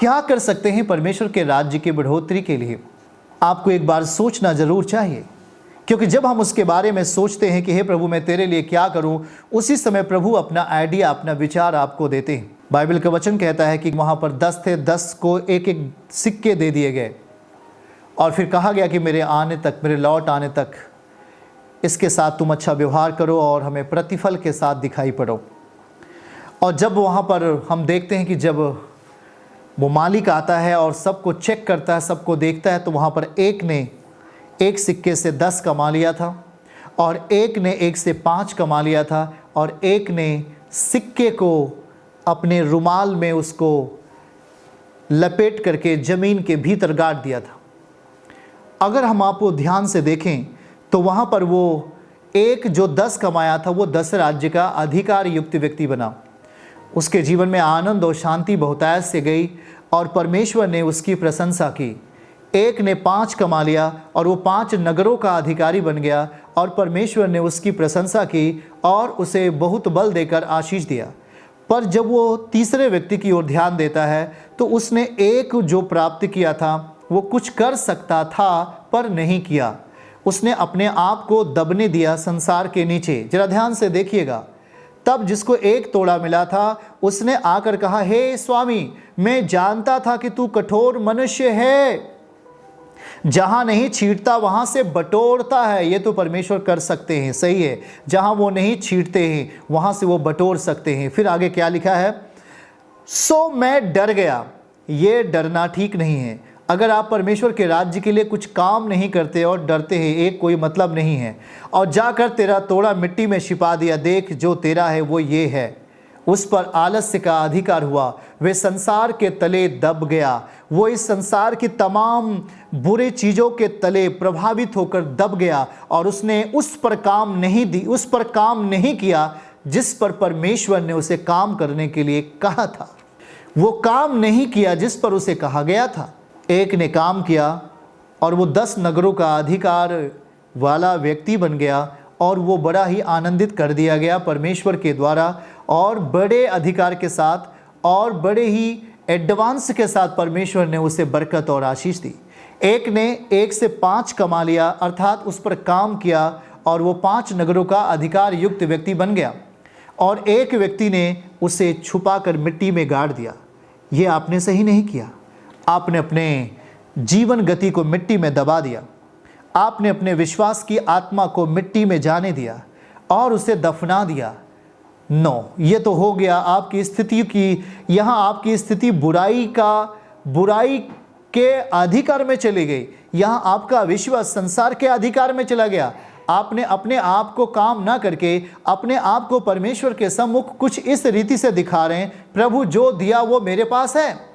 क्या कर सकते हैं परमेश्वर के राज्य की बढ़ोतरी के लिए? आपको एक बार सोचना जरूर चाहिए, क्योंकि जब हम उसके बारे में सोचते हैं कि हे प्रभु मैं तेरे लिए क्या करूं, उसी समय प्रभु अपना आइडिया, अपना विचार आपको देते हैं। बाइबल का वचन कहता है कि वहां पर 10 थे, 10 को एक एक सिक्के दे दिए गए और फिर कहा गया कि मेरे आने तक, मेरे लौट आने तक इसके साथ तुम अच्छा व्यवहार करो और हमें प्रतिफल के साथ दिखाई पड़ो। और जब वहाँ पर हम देखते हैं कि जब वो मालिक आता है और सबको चेक करता है, सबको देखता है, तो वहाँ पर एक ने एक सिक्के से 10 कमा लिया था और एक ने 1 से 5 कमा लिया था और एक ने सिक्के को अपने रुमाल में उसको लपेट करके ज़मीन के भीतर गाड़ दिया था। अगर हम आपको ध्यान से देखें तो वहाँ पर वो एक जो 10 कमाया था वो 10 राज्य का अधिकार युक्त व्यक्ति बना। उसके जीवन में आनंद और शांति बहुतायत से गई और परमेश्वर ने उसकी प्रशंसा की। एक ने 5 कमा लिया और वो 5 नगरों का अधिकारी बन गया और परमेश्वर ने उसकी प्रशंसा की और उसे बहुत बल देकर आशीष दिया। पर जब वो तीसरे व्यक्ति की ओर ध्यान देता है तो उसने एक जो प्राप्त किया था वो कुछ कर सकता था पर नहीं किया। उसने अपने आप को दबने दिया संसार के नीचे। जरा ध्यान से देखिएगा। तब जिसको 1 तोड़ा मिला था उसने आकर कहा, हे स्वामी, मैं जानता था कि तू कठोर मनुष्य है, जहां नहीं छींटता वहां से बटोरता है। ये तो परमेश्वर कर सकते हैं, सही है। जहां वो नहीं छींटते हैं वहां से वो बटोर सकते हैं। फिर आगे क्या लिखा है, सो मैं डर गया। ये डरना ठीक नहीं है। अगर आप परमेश्वर के राज्य के लिए कुछ काम नहीं करते और डरते हैं, एक कोई मतलब नहीं है। और जाकर तेरा तोड़ा मिट्टी में छिपा दिया, देख जो तेरा है वो ये है। उस पर आलस्य का अधिकार हुआ, वे संसार के तले दब गया। वो इस संसार की तमाम बुरे चीज़ों के तले प्रभावित होकर दब गया और उसने उस पर काम नहीं किया जिस पर परमेश्वर ने उसे काम करने के लिए कहा था। वो काम नहीं किया जिस पर उसे कहा गया था। एक ने काम किया और वो 10 नगरों का अधिकार वाला व्यक्ति बन गया और वो बड़ा ही आनंदित कर दिया गया परमेश्वर के द्वारा और बड़े अधिकार के साथ और बड़े ही एडवांस के साथ परमेश्वर ने उसे बरकत और आशीष दी। एक ने 1 से 5 कमा लिया, अर्थात उस पर काम किया और वो 5 नगरों का अधिकार युक्त व्यक्ति बन गया और एक व्यक्ति ने उसे छुपाकर मिट्टी में गाड़ दिया। ये आपने सही नहीं किया। आपने अपने जीवन गति को मिट्टी में दबा दिया। आपने अपने विश्वास की आत्मा को मिट्टी में जाने दिया और उसे दफना दिया। नो, ये तो हो गया आपकी स्थिति की, यहाँ आपकी स्थिति बुराई के अधिकार में चली गई। यहाँ आपका विश्वास संसार के अधिकार में चला गया। आपने अपने आप को काम ना करके अपने आप को परमेश्वर के सम्मुख कुछ इस रीति से दिखा रहे हैं, प्रभु जो दिया वो मेरे पास है।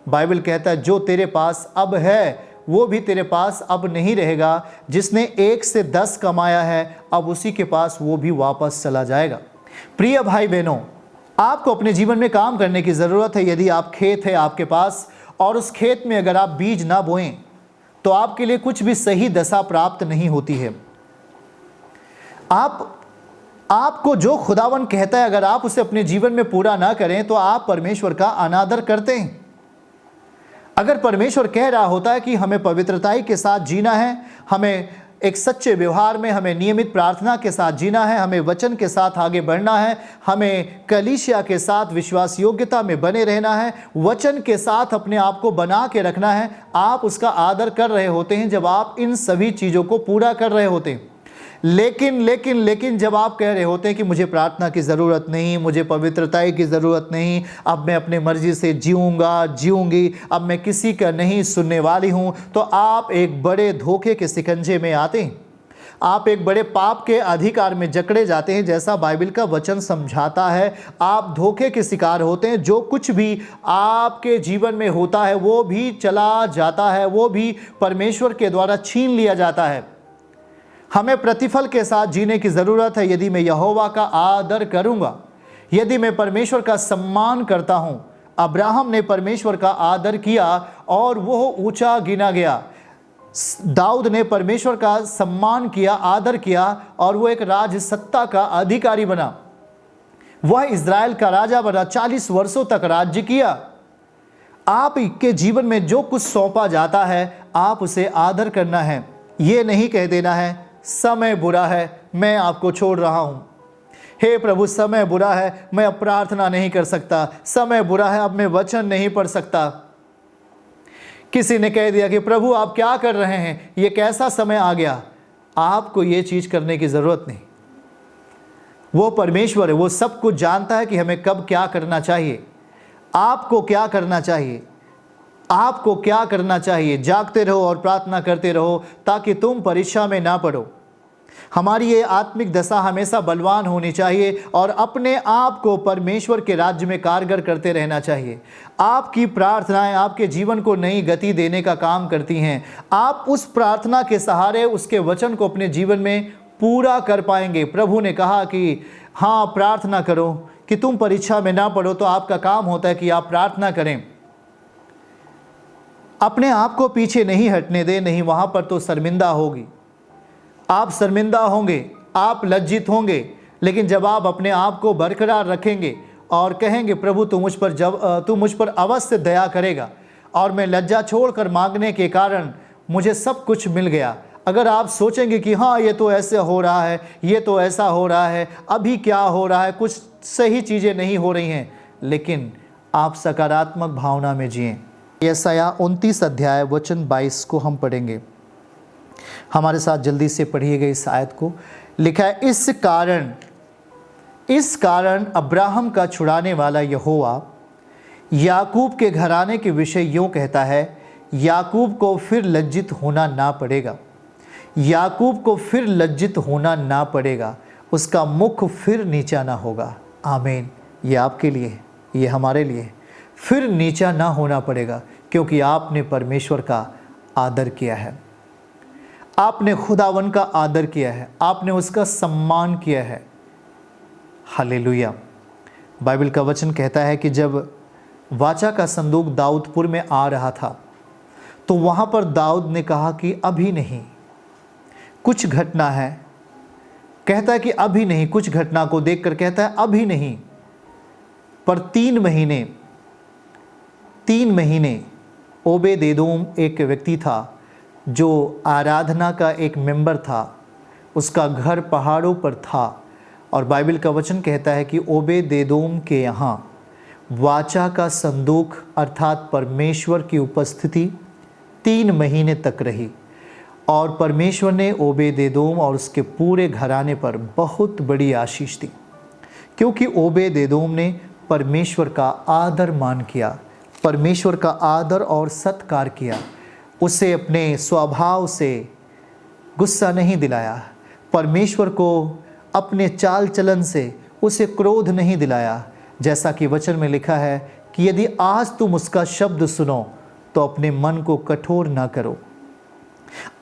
बाइबल कहता है जो तेरे पास अब है वो भी तेरे पास अब नहीं रहेगा। जिसने 1 से 10 कमाया है अब उसी के पास वो भी वापस चला जाएगा। प्रिय भाई बहनों, आपको अपने जीवन में काम करने की ज़रूरत है। यदि आप खेत है आपके पास और उस खेत में अगर आप बीज ना बोएं तो आपके लिए कुछ भी सही दशा प्राप्त नहीं होती है। आपको जो खुदावन कहता है अगर आप उसे अपने जीवन में पूरा ना करें तो आप परमेश्वर का अनादर करते हैं। अगर परमेश्वर कह रहा होता है कि हमें पवित्रताई के साथ जीना है, हमें एक सच्चे व्यवहार में, हमें नियमित प्रार्थना के साथ जीना है, हमें वचन के साथ आगे बढ़ना है, हमें कलीसिया के साथ विश्वास योग्यता में बने रहना है, वचन के साथ अपने आप को बना के रखना है, आप उसका आदर कर रहे होते हैं जब आप इन सभी चीज़ों को पूरा कर रहे होते हैं। लेकिन जब आप कह रहे होते हैं कि मुझे प्रार्थना की ज़रूरत नहीं, मुझे पवित्रताई की ज़रूरत नहीं, अब मैं अपने मर्जी से जीऊंगी, अब मैं किसी का नहीं सुनने वाली हूं, तो आप एक बड़े धोखे के शिकंजे में आते हैं। आप एक बड़े पाप के अधिकार में जकड़े जाते हैं, जैसा बाइबल का वचन समझाता है। आप धोखे के शिकार होते हैं। जो कुछ भी आपके जीवन में होता है वो भी चला जाता है, वो भी परमेश्वर के द्वारा छीन लिया जाता है। हमें प्रतिफल के साथ जीने की ज़रूरत है। यदि मैं यहोवा का आदर करूंगा, यदि मैं परमेश्वर का सम्मान करता हूं, अब्राहम ने परमेश्वर का आदर किया और वह ऊंचा गिना गया। दाऊद ने परमेश्वर का सम्मान किया, आदर किया और वो एक राज सत्ता का अधिकारी बना। वह इज़राइल का राजा बना, 40 वर्षों तक राज्य किया। आपके जीवन में जो कुछ सौंपा जाता है आप उसे आदर करना है। ये नहीं कह देना है समय बुरा है मैं आपको छोड़ रहा हूँ, हे प्रभु समय बुरा है मैं अब प्रार्थना नहीं कर सकता, समय बुरा है अब मैं वचन नहीं पढ़ सकता। किसी ने कह दिया कि प्रभु आप क्या कर रहे हैं, ये कैसा समय आ गया। आपको ये चीज़ करने की ज़रूरत नहीं। वो परमेश्वर है, वो सब कुछ जानता है कि हमें कब क्या करना चाहिए। आपको क्या करना चाहिए, आपको क्या करना चाहिए। जागते रहो और प्रार्थना करते रहो ताकि तुम परीक्षा में ना पड़ो। हमारी ये आत्मिक दशा हमेशा बलवान होनी चाहिए और अपने आप को परमेश्वर के राज्य में कारगर करते रहना चाहिए। आपकी प्रार्थनाएं आपके जीवन को नई गति देने का काम करती हैं। आप उस प्रार्थना के सहारे उसके वचन को अपने जीवन में पूरा कर पाएंगे। प्रभु ने कहा कि हाँ प्रार्थना करो कि तुम परीक्षा में ना पड़ो, तो आपका काम होता है कि आप प्रार्थना करें। अपने आप को पीछे नहीं हटने दें, नहीं वहाँ पर तो शर्मिंदा होगी। आप शर्मिंदा होंगे, आप लज्जित होंगे, लेकिन जब आप अपने आप को बरकरार रखेंगे और कहेंगे प्रभु तू मुझ पर अवश्य दया करेगा और मैं लज्जा छोड़कर मांगने के कारण मुझे सब कुछ मिल गया। अगर आप सोचेंगे कि हाँ ये तो ऐसे हो रहा है, ये तो ऐसा हो रहा है, अभी क्या हो रहा है, कुछ सही चीज़ें नहीं हो रही हैं, लेकिन आप सकारात्मक भावना में जिएं। यशायाह 29 अध्याय वचन 22 को हम पढ़ेंगे। हमारे साथ जल्दी से पढ़िएगा इस आयत को। लिखा है इस कारण अब्राहम का छुड़ाने वाला यहोवा याकूब के घराने के विषय यूँ कहता है, याकूब को फिर लज्जित होना ना पड़ेगा, याकूब को फिर लज्जित होना ना पड़ेगा, उसका मुख फिर नीचा ना होगा। आमीन। ये आपके लिए, ये हमारे लिए, फिर नीचा ना होना पड़ेगा, क्योंकि आपने परमेश्वर का आदर किया है, आपने खुदावन का आदर किया है, आपने उसका सम्मान किया है। हालेलुया। बाइबल का वचन कहता है कि जब वाचा का संदूक दाऊदपुर में आ रहा था तो वहाँ पर दाऊद ने कहा कि अभी नहीं, कुछ घटना है। कहता है कि अभी नहीं, कुछ घटना को देखकर कहता है अभी नहीं, पर 3 महीने ओबेदेदोम एक व्यक्ति था जो आराधना का एक मेंबर था, उसका घर पहाड़ों पर था। और बाइबल का वचन कहता है कि ओबेदेदोम के यहाँ वाचा का संदूक अर्थात परमेश्वर की उपस्थिति 3 महीने तक रही और परमेश्वर ने ओबेदेदोम और उसके पूरे घराने पर बहुत बड़ी आशीष दी, क्योंकि ओबेदेदोम ने परमेश्वर का आदर मान किया, परमेश्वर का आदर और सत्कार किया। उसे अपने स्वभाव से गुस्सा नहीं दिलाया, परमेश्वर को अपने चाल चलन से उसे क्रोध नहीं दिलाया। जैसा कि वचन में लिखा है कि यदि आज तुम उसका शब्द सुनो तो अपने मन को कठोर ना करो।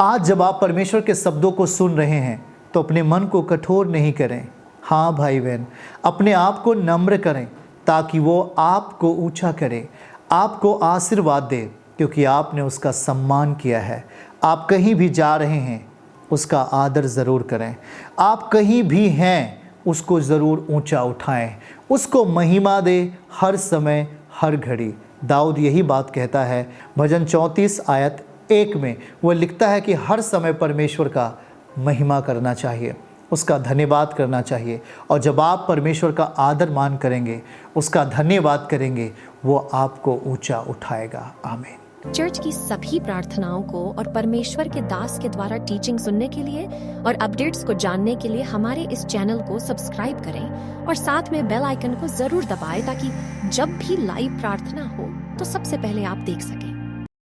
आज जब आप परमेश्वर के शब्दों को सुन रहे हैं तो अपने मन को कठोर नहीं करें। हाँ भाई बहन, अपने आप को नम्र करें ताकि वो आपको ऊंचा करे, आपको आशीर्वाद दे, क्योंकि आपने उसका सम्मान किया है। आप कहीं भी जा रहे हैं उसका आदर ज़रूर करें, आप कहीं भी हैं उसको ज़रूर ऊंचा उठाएं, उसको महिमा दे हर समय हर घड़ी। दाऊद यही बात कहता है भजन 34 आयत 1 में। वो लिखता है कि हर समय परमेश्वर का महिमा करना चाहिए, उसका धन्यवाद करना चाहिए। और जब आप परमेश्वर का आदर मान करेंगे, उसका धन्यवाद करेंगे, वो आपको ऊंचा उठाएगा। आमीन। चर्च की सभी प्रार्थनाओं को और परमेश्वर के दास के द्वारा टीचिंग सुनने के लिए और अपडेट्स को जानने के लिए हमारे इस चैनल को सब्सक्राइब करें और साथ में बेल आइकन को जरूर दबाएं ताकि जब भी लाइव प्रार्थना हो तो सबसे पहले आप देख सकें।